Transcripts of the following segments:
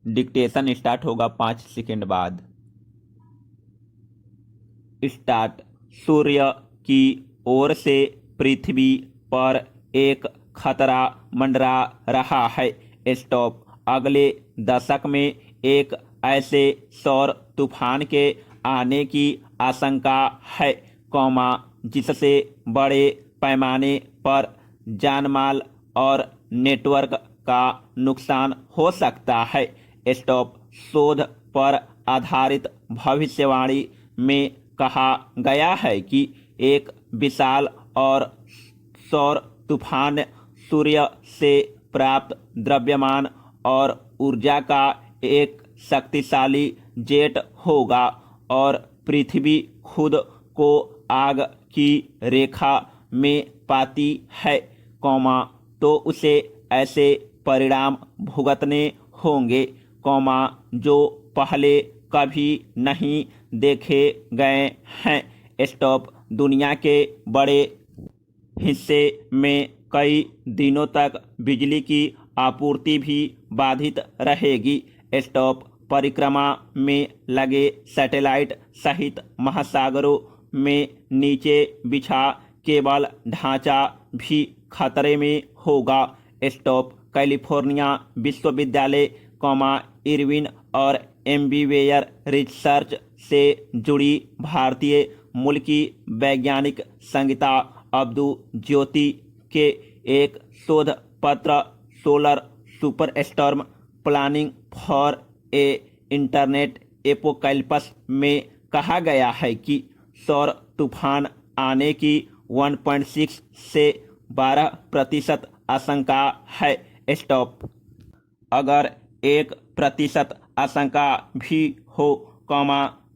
Dictation start होगा 5 second बाद। Start. सूर्य की ओर से पृथ्वी पर एक खतरा मंडरा रहा है। स्टॉप। अगले दशक में एक ऐसे सौर तूफान के आने की आशंका है, जिससे बड़े पैमाने पर जानमाल और नेटवर्क का नुकसान हो सकता है। स्टॉप। शोध पर आधारित भविष्यवाणी में कहा गया है कि एक विशाल और सौर तूफान सूर्य से प्राप्त द्रव्यमान और ऊर्जा का एक शक्तिशाली जेट होगा और पृथ्वी खुद को आग की रेखा में पाती है, तो उसे ऐसे परिणाम भुगतने होंगे, जो पहले कभी नहीं देखे गए हैं। स्टॉप। दुनिया के बड़े हिस्से में कई दिनों तक बिजली की आपूर्ति भी बाधित रहेगी। स्टॉप। परिक्रमा में लगे सैटेलाइट सहित महासागरों में नीचे बिछा केबल ढांचा भी खतरे में होगा। स्टॉप। कैलिफोर्निया विश्वविद्यालय, इरविन और एम्बीवेयर रिसर्च से जुड़ी भारतीय मूल की वैज्ञानिक संगीता अब्दू ज्योति के एक शोध पत्र solar superstorm planning for a internet apocalypse में कहा गया है कि सौर तूफान आने की 1.6 से 12% आशंका है। स्टॉप। अगर 1% आशंका भी हो,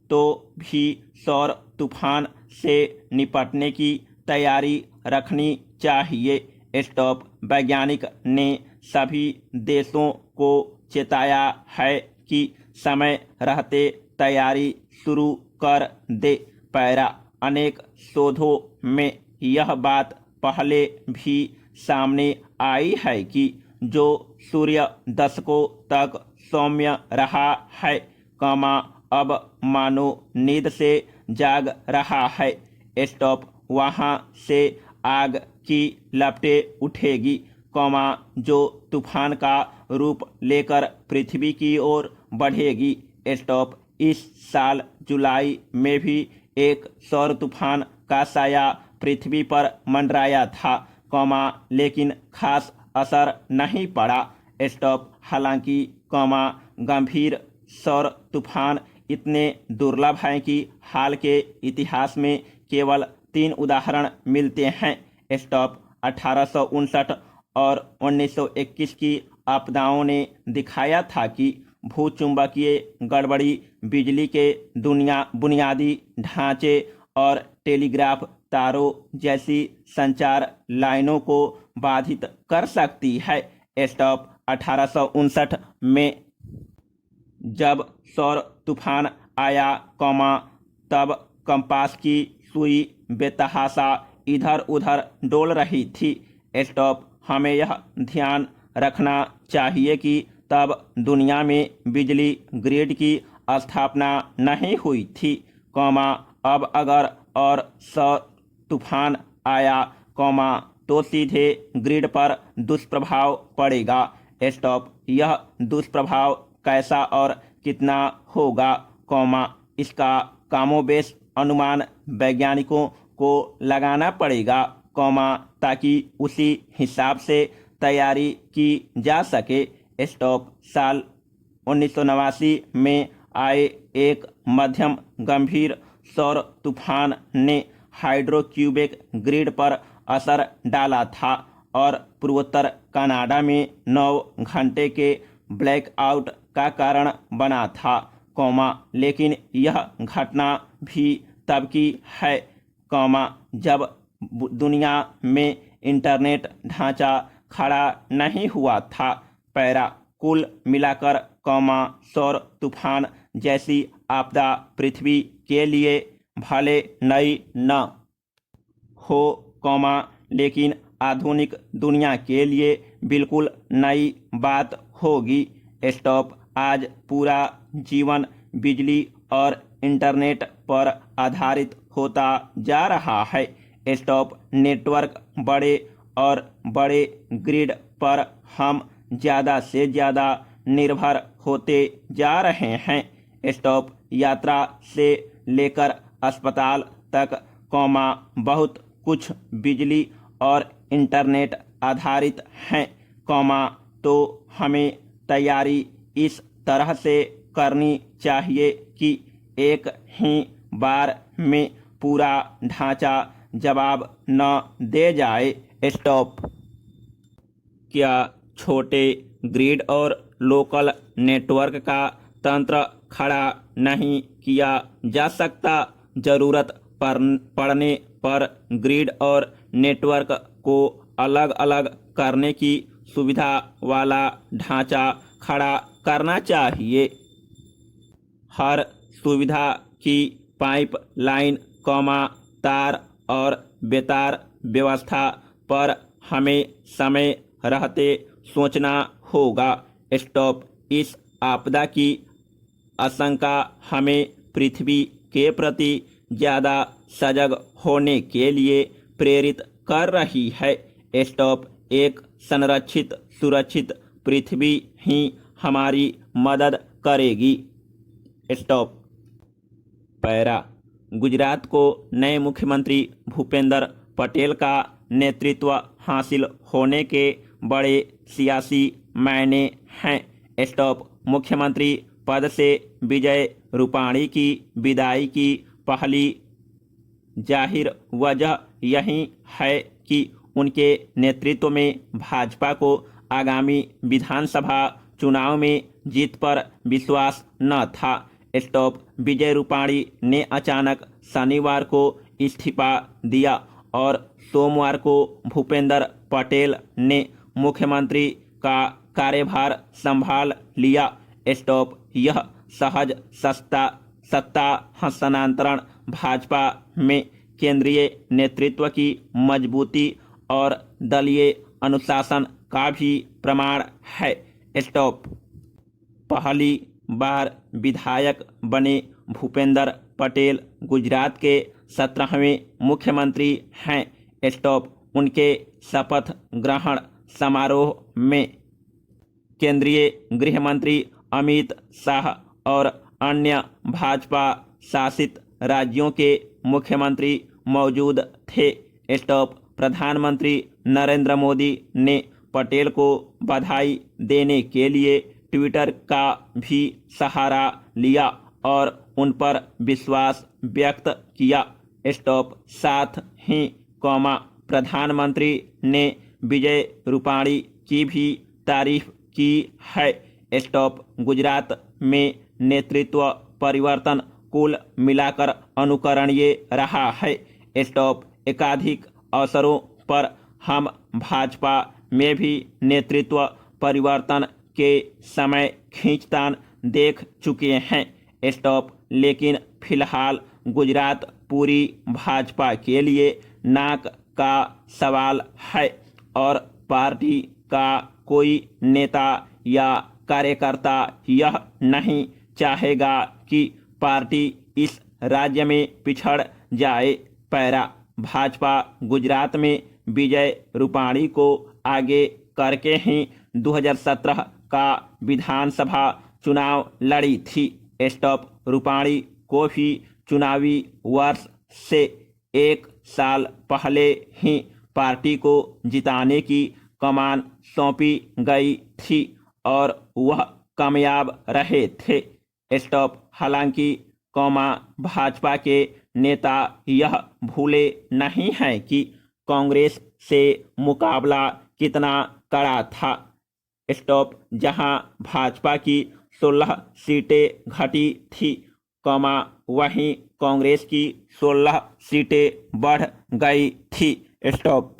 तो भी सौर तूफान से निपटने की तैयारी रखनी चाहिए। स्टॉप। वैज्ञानिक ने सभी देशों को चेताया है कि समय रहते तैयारी शुरू कर दे। अनेक शोधों में यह बात पहले भी सामने आई है कि जो सूर्य दशकों तक सौम्य रहा है, अब मानो नींद से जाग रहा है। स्टॉप। वहां से आग की लपटें उठेगी, जो तूफान का रूप लेकर पृथ्वी की ओर बढ़ेगी। स्टॉप। इस साल जुलाई में भी एक सौर तूफान का साया पृथ्वी पर मंडराया था, लेकिन खास असर नहीं पड़ा। स्टॉप। हालांकि गंभीर सौर तूफान इतने दुर्लभ हैं कि हाल के इतिहास में केवल 3 उदाहरण मिलते हैं। स्टॉप। 1859 और 1921 की आपदाओं ने दिखाया था कि भूचुंबकीय गड़बड़ी बिजली के बुनियादी ढांचे और टेलीग्राफ तारों जैसी संचार लाइनों को बाधित कर सकती है। स्टॉप। 1859 में जब सौर तूफान आया, तब कंपास की सुई बेतहाशा इधर उधर डोल रही थी। स्टॉप। हमें यह ध्यान रखना चाहिए कि तब दुनिया में बिजली ग्रिड की स्थापना नहीं हुई थी, अब अगर और सौर तूफान आया, तो सीधे ग्रिड पर दुष्प्रभाव पड़ेगा। स्टॉप। यह दुष्प्रभाव कैसा और कितना होगा, इसका कमोबेश अनुमान वैज्ञानिकों को लगाना पड़ेगा, ताकि उसी हिसाब से तैयारी की जा सके। स्टॉप। साल 1989 में आए एक मध्यम गंभीर सौर तूफान ने हाइड्रोक्यूबिक ग्रिड पर असर डाला था और पूर्वोत्तर कनाडा में 9 घंटे के ब्लैकआउट का कारण बना था, लेकिन यह घटना भी तब की है, जब दुनिया में इंटरनेट ढांचा खड़ा नहीं हुआ था। कुल मिलाकर, सौर तूफान जैसी आपदा पृथ्वी के लिए भले नई न हो, लेकिन आधुनिक दुनिया के लिए बिल्कुल नई बात होगी। स्टॉप। आज पूरा जीवन बिजली और इंटरनेट पर आधारित होता जा रहा है। स्टॉप नेटवर्क बड़े और बड़े ग्रिड पर हम ज़्यादा से ज़्यादा निर्भर होते जा रहे हैं। स्टॉप यात्रा से लेकर अस्पताल तक बहुत कुछ बिजली और इंटरनेट आधारित हैं, तो हमें तैयारी इस तरह से करनी चाहिए कि एक ही बार में पूरा ढांचा जवाब न दे जाए। स्टॉप क्या छोटे ग्रिड और लोकल नेटवर्क का तंत्र खड़ा नहीं किया जा सकता? ज़रूरत पड़ने पर ग्रिड और नेटवर्क को अलग अलग करने की सुविधा वाला ढांचा खड़ा करना चाहिए। हर सुविधा की पाइपलाइन, तार और बेतार व्यवस्था पर हमें समय रहते सोचना होगा। स्टॉप इस आपदा की आशंका हमें पृथ्वी के प्रति ज़्यादा सजग होने के लिए प्रेरित कर रही है। स्टॉप एक संरक्षित सुरक्षित पृथ्वी ही हमारी मदद करेगी। स्टॉप पैरा गुजरात को नए मुख्यमंत्री भूपेंद्र पटेल का नेतृत्व हासिल होने के बड़े सियासी मायने हैं। स्टॉप मुख्यमंत्री पद से विजय रूपाणी की विदाई की पहली जाहिर वजह यही है कि उनके नेतृत्व में भाजपा को आगामी विधानसभा चुनाव में जीत पर विश्वास न था। स्टॉप विजय रूपाणी ने अचानक शनिवार को इस्तीफा दिया और सोमवार को भूपेंद्र पटेल ने मुख्यमंत्री का कार्यभार संभाल लिया। स्टॉप यह सहज सत्ता हस्तांतरण भाजपा में केंद्रीय नेतृत्व की मजबूती और दलीय अनुशासन का भी प्रमाण है। स्टॉप पहली बार विधायक बने भूपेंद्र पटेल गुजरात के 17वें मुख्यमंत्री हैं। स्टॉप उनके शपथ ग्रहण समारोह में केंद्रीय गृह मंत्री अमित शाह और अन्य भाजपा शासित राज्यों के मुख्यमंत्री मौजूद थे। स्टॉप प्रधानमंत्री नरेंद्र मोदी ने पटेल को बधाई देने के लिए ट्विटर का भी सहारा लिया और उन पर विश्वास व्यक्त किया। स्टॉप साथ ही प्रधानमंत्री ने विजय रूपाणी की भी तारीफ की है। स्टॉप गुजरात में नेतृत्व परिवर्तन कुल मिलाकर अनुकरणीय रहा है। स्टॉप एकाधिक अवसरों पर हम भाजपा में भी नेतृत्व परिवर्तन के समय खींचतान देख चुके हैं। स्टॉप लेकिन फिलहाल गुजरात पूरी भाजपा के लिए नाक का सवाल है और पार्टी का कोई नेता या कार्यकर्ता यह नहीं चाहेगा कि पार्टी इस राज्य में पिछड़ जाए। पैरा भाजपा गुजरात में विजय रूपाणी को आगे करके ही 2017 का विधानसभा चुनाव लड़ी थी। स्टॉप रूपाणी को भी चुनावी वर्ष से 1 साल पहले ही पार्टी को जिताने की कमान सौंपी गई थी और वह कामयाब रहे थे। स्टॉप हालांकि भाजपा के नेता यह भूले नहीं हैं कि कांग्रेस से मुकाबला कितना कड़ा था। स्टॉप जहां भाजपा की 16 सीटें घटी थी, वहीं कांग्रेस की 16 सीटें बढ़ गई थी। स्टॉप